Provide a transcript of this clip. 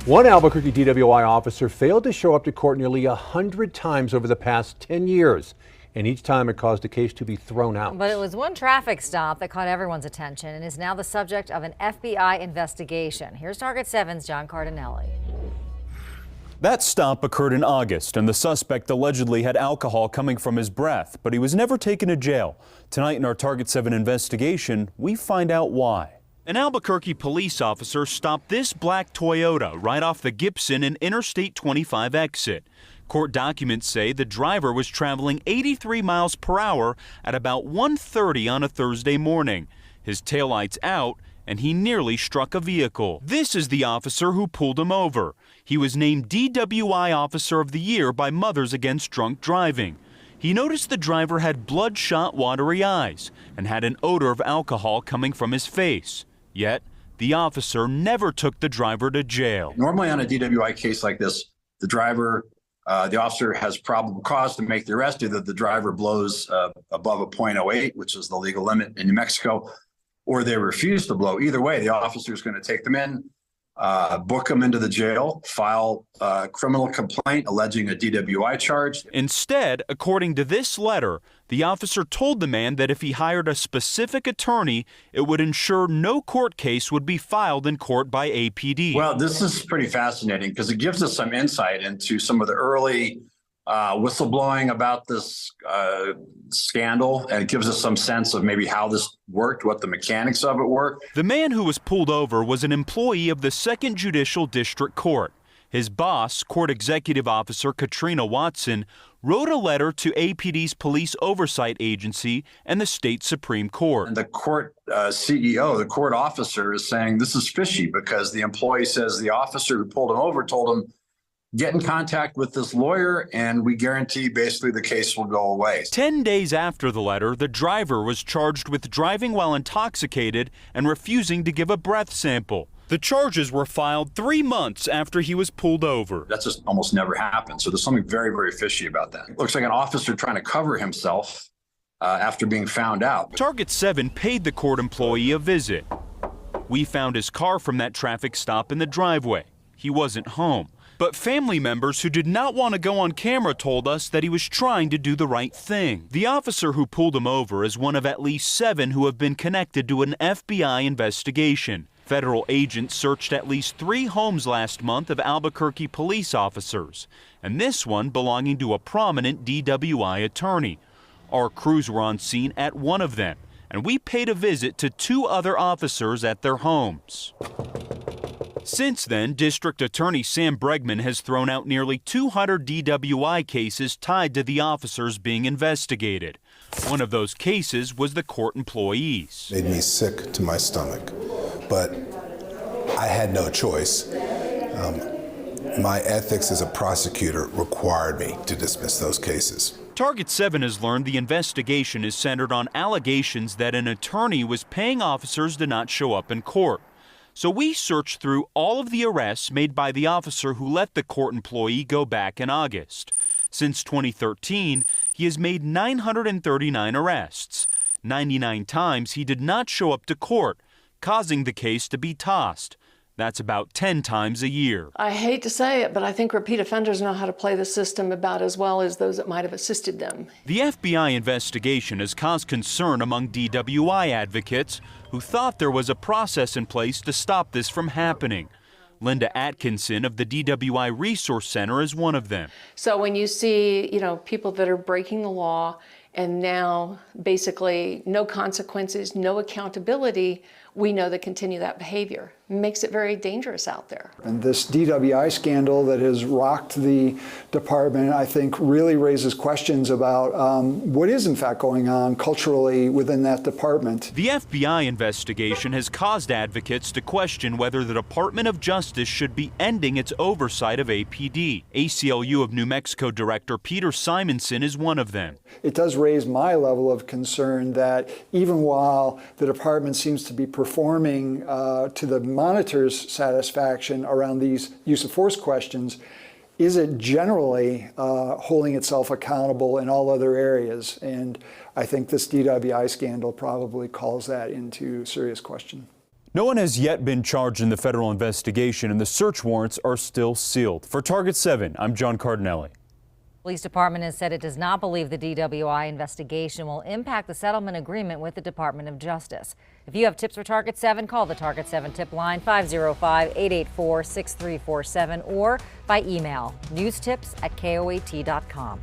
One Albuquerque DWI officer failed to show up to court nearly 100 times over the past 10 years, and each time it caused a case to be thrown out. But it was one traffic stop that caught everyone's attention and is now the subject of an FBI investigation. Here's Target 7's John Cardinelli. That stop occurred in August, and the suspect allegedly had alcohol coming from his breath, but he was never taken to jail. Tonight in our Target 7 investigation, we find out why. An Albuquerque police officer stopped this black Toyota right off the Gibson and Interstate 25 exit. Court documents say the driver was traveling 83 miles per hour at about 1:30 on a Thursday morning. His taillights out, and he nearly struck a vehicle. This is the officer who pulled him over. He was named DWI Officer of the Year by Mothers Against Drunk Driving. He noticed the driver had bloodshot, watery eyes and had an odor of alcohol coming from his face. Yet, the officer never took the driver to jail. Normally on a DWI case like this, the officer has probable cause to make the arrest. Either the driver blows above a .08, which is the legal limit in New Mexico, or they refuse to blow. Either way, the officer is going to take them in, book them into the jail, file a criminal complaint alleging a DWI charge. Instead, according to this letter, the officer told the man that if he hired a specific attorney, it would ensure no court case would be filed in court by APD. Well, this is pretty fascinating because it gives us some insight into some of the early whistleblowing about this scandal, and it gives us some sense of maybe how this worked, what the mechanics of it were. The man who was pulled over was an employee of the 2nd Judicial District Court. His boss, Court Executive Officer Katrina Watson, wrote a letter to APD's Police Oversight Agency and the state Supreme Court. And the court CEO, the court officer, is saying this is fishy because the employee says the officer who pulled him over told him, get in contact with this lawyer and we guarantee basically the case will go away. 10 days after the letter, the driver was charged with driving while intoxicated and refusing to give a breath sample. The charges were filed 3 months after he was pulled over. That's just almost never happened. So there's something very, very fishy about that. It looks like an officer trying to cover himself after being found out. Target 7 paid the court employee a visit. We found his car from that traffic stop in the driveway. He wasn't home. But family members who did not want to go on camera told us that he was trying to do the right thing. The officer who pulled him over is one of at least 7 who have been connected to an FBI investigation. Federal agents searched at least 3 homes last month of Albuquerque police officers, and this one belonging to a prominent DWI attorney. Our crews were on scene at one of them, and we paid a visit to 2 other officers at their homes. Since then, District Attorney Sam Bregman has thrown out nearly 200 DWI cases tied to the officers being investigated. One of those cases was the court employees. Made me sick to my stomach, but I had no choice. My ethics as a prosecutor required me to dismiss those cases. Target 7 has learned the investigation is centered on allegations that an attorney was paying officers to not show up in court. So we searched through all of the arrests made by the officer who let the court employee go back in August. Since 2013, he has made 939 arrests. 99 times he did not show up to court, causing the case to be tossed. That's about 10 times a year. I hate to say it, but I think repeat offenders know how to play the system about as well as those that might have assisted them. The FBI investigation has caused concern among DWI advocates who thought there was a process in place to stop this from happening. Linda Atkinson of the DWI Resource Center is one of them. So when you see, people that are breaking the law and now basically no consequences, no accountability, we know that continue that behavior. It makes it very dangerous out there. And this DWI scandal that has rocked the department, I think, really raises questions about what is in fact going on culturally within that department. The FBI investigation has caused advocates to question whether the Department of Justice should be ending its oversight of APD. ACLU of New Mexico Director Peter Simonson is one of them. It does raise my level of concern that even while the department seems to be performing to the monitor's satisfaction around these use of force questions, is it generally holding itself accountable in all other areas? And I think this DWI scandal probably calls that into serious question. No one has yet been charged in the federal investigation, and the search warrants are still sealed. For Target 7, I'm John Cardinelli. Police department has said it does not believe the DWI investigation will impact the settlement agreement with the Department of Justice. If you have tips for Target 7, call the Target 7 tip line 505-884-6347 or by email newstips@koat.com.